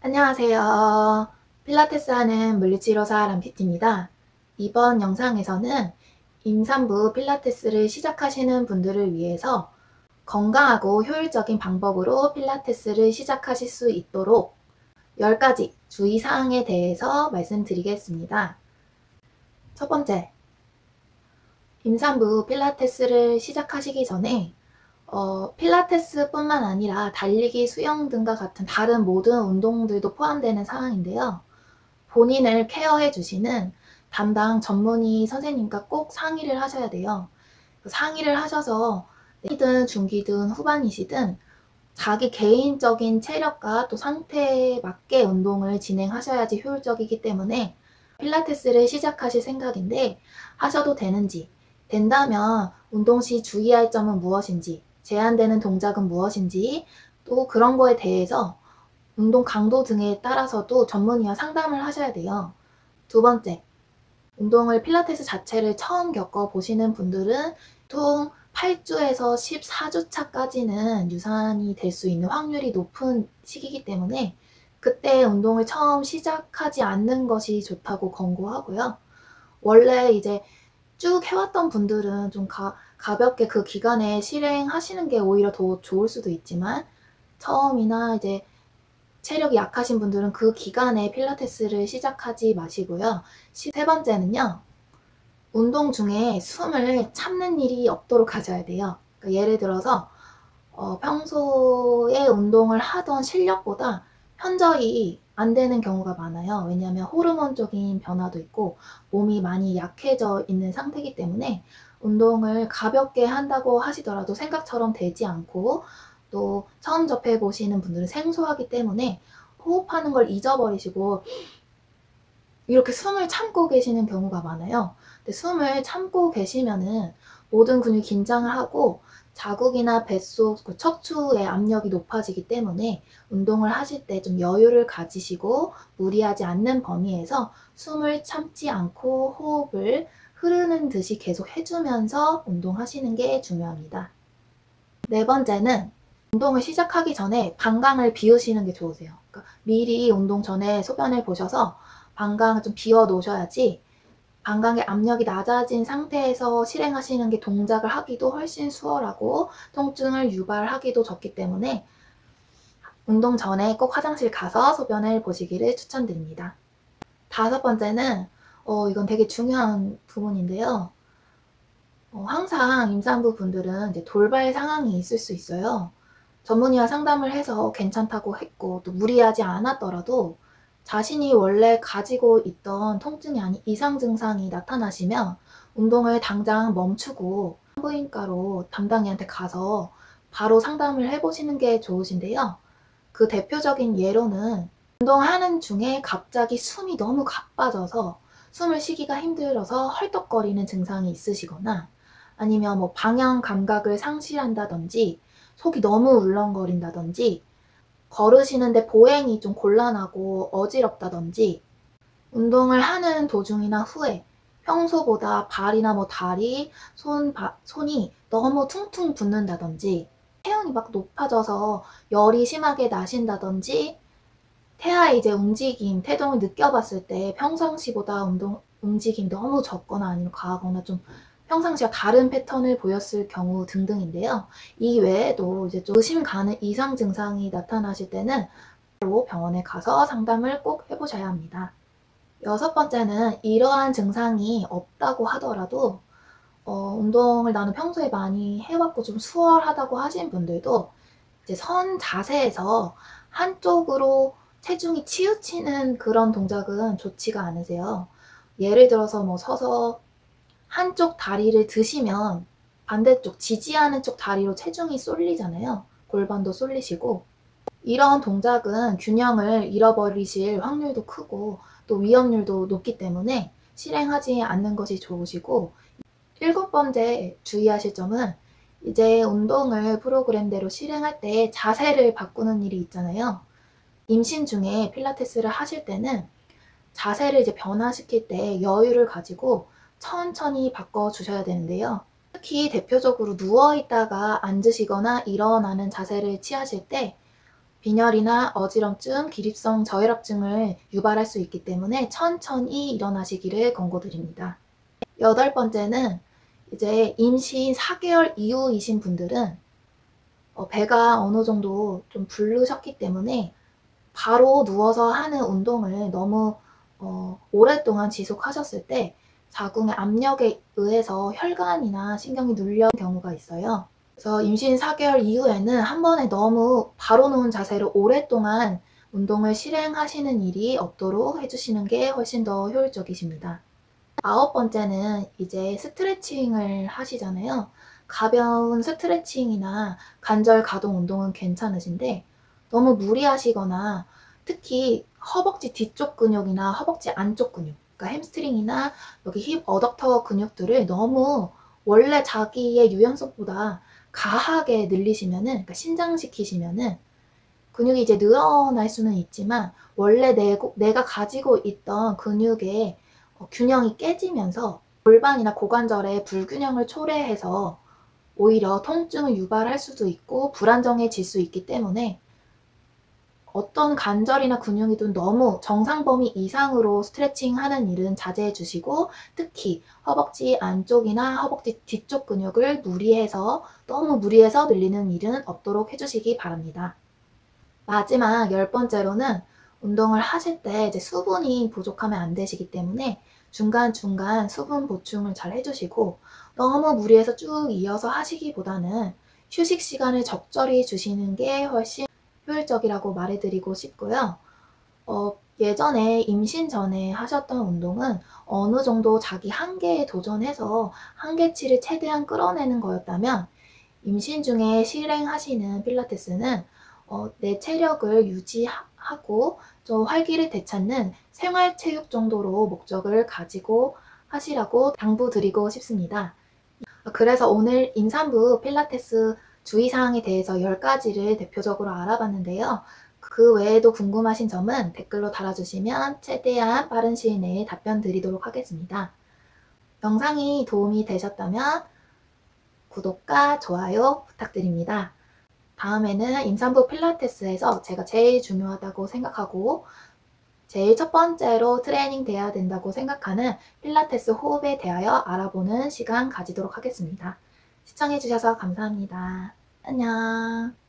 안녕하세요. 필라테스 하는 물리치료사 람피티입니다. 이번 영상에서는 임산부 필라테스를 시작하시는 분들을 위해서 건강하고 효율적인 방법으로 필라테스를 시작하실 수 있도록 10가지 주의사항에 대해서 말씀드리겠습니다. 첫 번째, 임산부 필라테스를 시작하시기 전에 필라테스뿐만 아니라 달리기, 수영 등과 같은 다른 모든 운동들도 포함되는 사항인데요. 본인을 케어해 주시는 담당 전문의 선생님과 꼭 상의를 하셔야 돼요. 상의를 하셔서 초기든 중기든 후반이시든 자기 개인적인 체력과 또 상태에 맞게 운동을 진행하셔야지 효율적이기 때문에 필라테스를 시작하실 생각인데 하셔도 되는지, 된다면 운동 시 주의할 점은 무엇인지, 제한되는 동작은 무엇인지, 또 그런 거에 대해서 운동 강도 등에 따라서도 전문의와 상담을 하셔야 돼요. 두 번째, 운동을 필라테스 자체를 처음 겪어보시는 분들은 보통 8주에서 14주 차까지는 유산이 될 수 있는 확률이 높은 시기이기 때문에 그때 운동을 처음 시작하지 않는 것이 좋다고 권고하고요. 원래 이제 쭉 해왔던 분들은 좀 가볍게 그 기간에 실행하시는 게 오히려 더 좋을 수도 있지만 처음이나 이제 체력이 약하신 분들은 그 기간에 필라테스를 시작하지 마시고요. 세 번째는요. 운동 중에 숨을 참는 일이 없도록 하셔야 돼요. 그러니까 예를 들어서 평소에 운동을 하던 실력보다 현저히 안 되는 경우가 많아요. 왜냐하면 호르몬적인 변화도 있고 몸이 많이 약해져 있는 상태이기 때문에 운동을 가볍게 한다고 하시더라도 생각처럼 되지 않고 또 처음 접해 보시는 분들은 생소하기 때문에 호흡하는 걸 잊어버리시고 이렇게 숨을 참고 계시는 경우가 많아요. 근데 숨을 참고 계시면은 모든 근육이 긴장을 하고 자국이나 뱃속 그 척추의 압력이 높아지기 때문에 운동을 하실 때 좀 여유를 가지시고 무리하지 않는 범위에서 숨을 참지 않고 호흡을 흐르는 듯이 계속 해주면서 운동하시는 게 중요합니다. 네 번째는 운동을 시작하기 전에 방광을 비우시는 게 좋으세요. 그러니까 미리 운동 전에 소변을 보셔서 방광을 좀 비워 놓으셔야지 방광의 압력이 낮아진 상태에서 실행하시는 게 동작을 하기도 훨씬 수월하고 통증을 유발하기도 적기 때문에 운동 전에 꼭 화장실 가서 소변을 보시기를 추천드립니다. 다섯 번째는 이건 되게 중요한 부분인데요. 항상 임산부 분들은 이제 돌발 상황이 있을 수 있어요. 전문의와 상담을 해서 괜찮다고 했고 또 무리하지 않았더라도 자신이 원래 가지고 있던 통증이 아닌 이상 증상이 나타나시면 운동을 당장 멈추고 산부인과로 담당이한테 가서 바로 상담을 해보시는 게 좋으신데요. 그 대표적인 예로는 운동하는 중에 갑자기 숨이 너무 가빠져서 숨을 쉬기가 힘들어서 헐떡거리는 증상이 있으시거나 아니면 뭐 방향 감각을 상실한다든지 속이 너무 울렁거린다든지 걸으시는데 보행이 좀 곤란하고 어지럽다든지 운동을 하는 도중이나 후에 평소보다 발이나 뭐 다리, 손이 너무 퉁퉁 붓는다든지 체온이 막 높아져서 열이 심하게 나신다든지 태아의 이제 움직임, 태동을 느껴봤을 때 평상시보다 움직임이 너무 적거나 아니면 과하거나 좀 평상시와 다른 패턴을 보였을 경우 등등인데요. 이 외에도 이제 좀 의심 가는 이상 증상이 나타나실 때는 바로 병원에 가서 상담을 꼭 해보셔야 합니다. 여섯 번째는 이러한 증상이 없다고 하더라도 운동을 나는 평소에 많이 해왔고 좀 수월하다고 하신 분들도 이제 선 자세에서 한쪽으로 체중이 치우치는 그런 동작은 좋지가 않으세요. 예를 들어서 뭐 서서 한쪽 다리를 드시면 반대쪽 지지하는 쪽 다리로 체중이 쏠리잖아요. 골반도 쏠리시고 이런 동작은 균형을 잃어버리실 확률도 크고 또 위험률도 높기 때문에 실행하지 않는 것이 좋으시고 일곱 번째 주의하실 점은 이제 운동을 프로그램대로 실행할 때 자세를 바꾸는 일이 있잖아요. 임신 중에 필라테스를 하실 때는 자세를 이제 변화시킬 때 여유를 가지고 천천히 바꿔주셔야 되는데요. 특히 대표적으로 누워있다가 앉으시거나 일어나는 자세를 취하실 때 빈혈이나 어지럼증, 기립성 저혈압증을 유발할 수 있기 때문에 천천히 일어나시기를 권고드립니다. 8번째는 이제 임신 4개월 이후이신 분들은 배가 어느 정도 좀 부르셨기 때문에 바로 누워서 하는 운동을 너무 오랫동안 지속하셨을 때 자궁의 압력에 의해서 혈관이나 신경이 눌려 경우가 있어요. 그래서 임신 4개월 이후에는 한 번에 너무 바로 누운 자세로 오랫동안 운동을 실행하시는 일이 없도록 해주시는 게 훨씬 더 효율적이십니다. 9번째는 이제 스트레칭을 하시잖아요. 가벼운 스트레칭이나 관절 가동 운동은 괜찮으신데 너무 무리하시거나 특히 허벅지 뒤쪽 근육이나 허벅지 안쪽 근육, 그러니까 햄스트링이나 여기 힙 어덕터 근육들을 너무 원래 자기의 유연성보다 과하게 늘리시면은, 그러니까 신장시키시면은 근육이 이제 늘어날 수는 있지만 원래 내가 가지고 있던 근육의 균형이 깨지면서 골반이나 고관절의 불균형을 초래해서 오히려 통증을 유발할 수도 있고 불안정해질 수 있기 때문에 어떤 관절이나 근육이든 너무 정상 범위 이상으로 스트레칭하는 일은 자제해 주시고, 특히 허벅지 안쪽이나 허벅지 뒤쪽 근육을 너무 무리해서 늘리는 일은 없도록 해주시기 바랍니다. 마지막 10번째로는 운동을 하실 때 이제 수분이 부족하면 안 되시기 때문에 중간중간 수분 보충을 잘 해주시고, 너무 무리해서 쭉 이어서 하시기보다는 휴식 시간을 적절히 주시는 게 훨씬 효율적이라고 말해드리고 싶고요. 예전에 임신 전에 하셨던 운동은 어느 정도 자기 한계에 도전해서 한계치를 최대한 끌어내는 거였다면, 임신 중에 실행하시는 필라테스는 내 체력을 유지하고 좀 활기를 되찾는 생활체육 정도로 목적을 가지고 하시라고 당부드리고 싶습니다. 그래서 오늘 임산부 필라테스 주의사항에 대해서 10가지를 대표적으로 알아봤는데요. 그 외에도 궁금하신 점은 댓글로 달아주시면 최대한 빠른 시일 내에 답변 드리도록 하겠습니다. 영상이 도움이 되셨다면 구독과 좋아요 부탁드립니다. 다음에는 임산부 필라테스에서 제가 제일 중요하다고 생각하고 제일 첫 번째로 트레이닝 돼야 된다고 생각하는 필라테스 호흡에 대하여 알아보는 시간 가지도록 하겠습니다. 시청해주셔서 감사합니다. 안녕.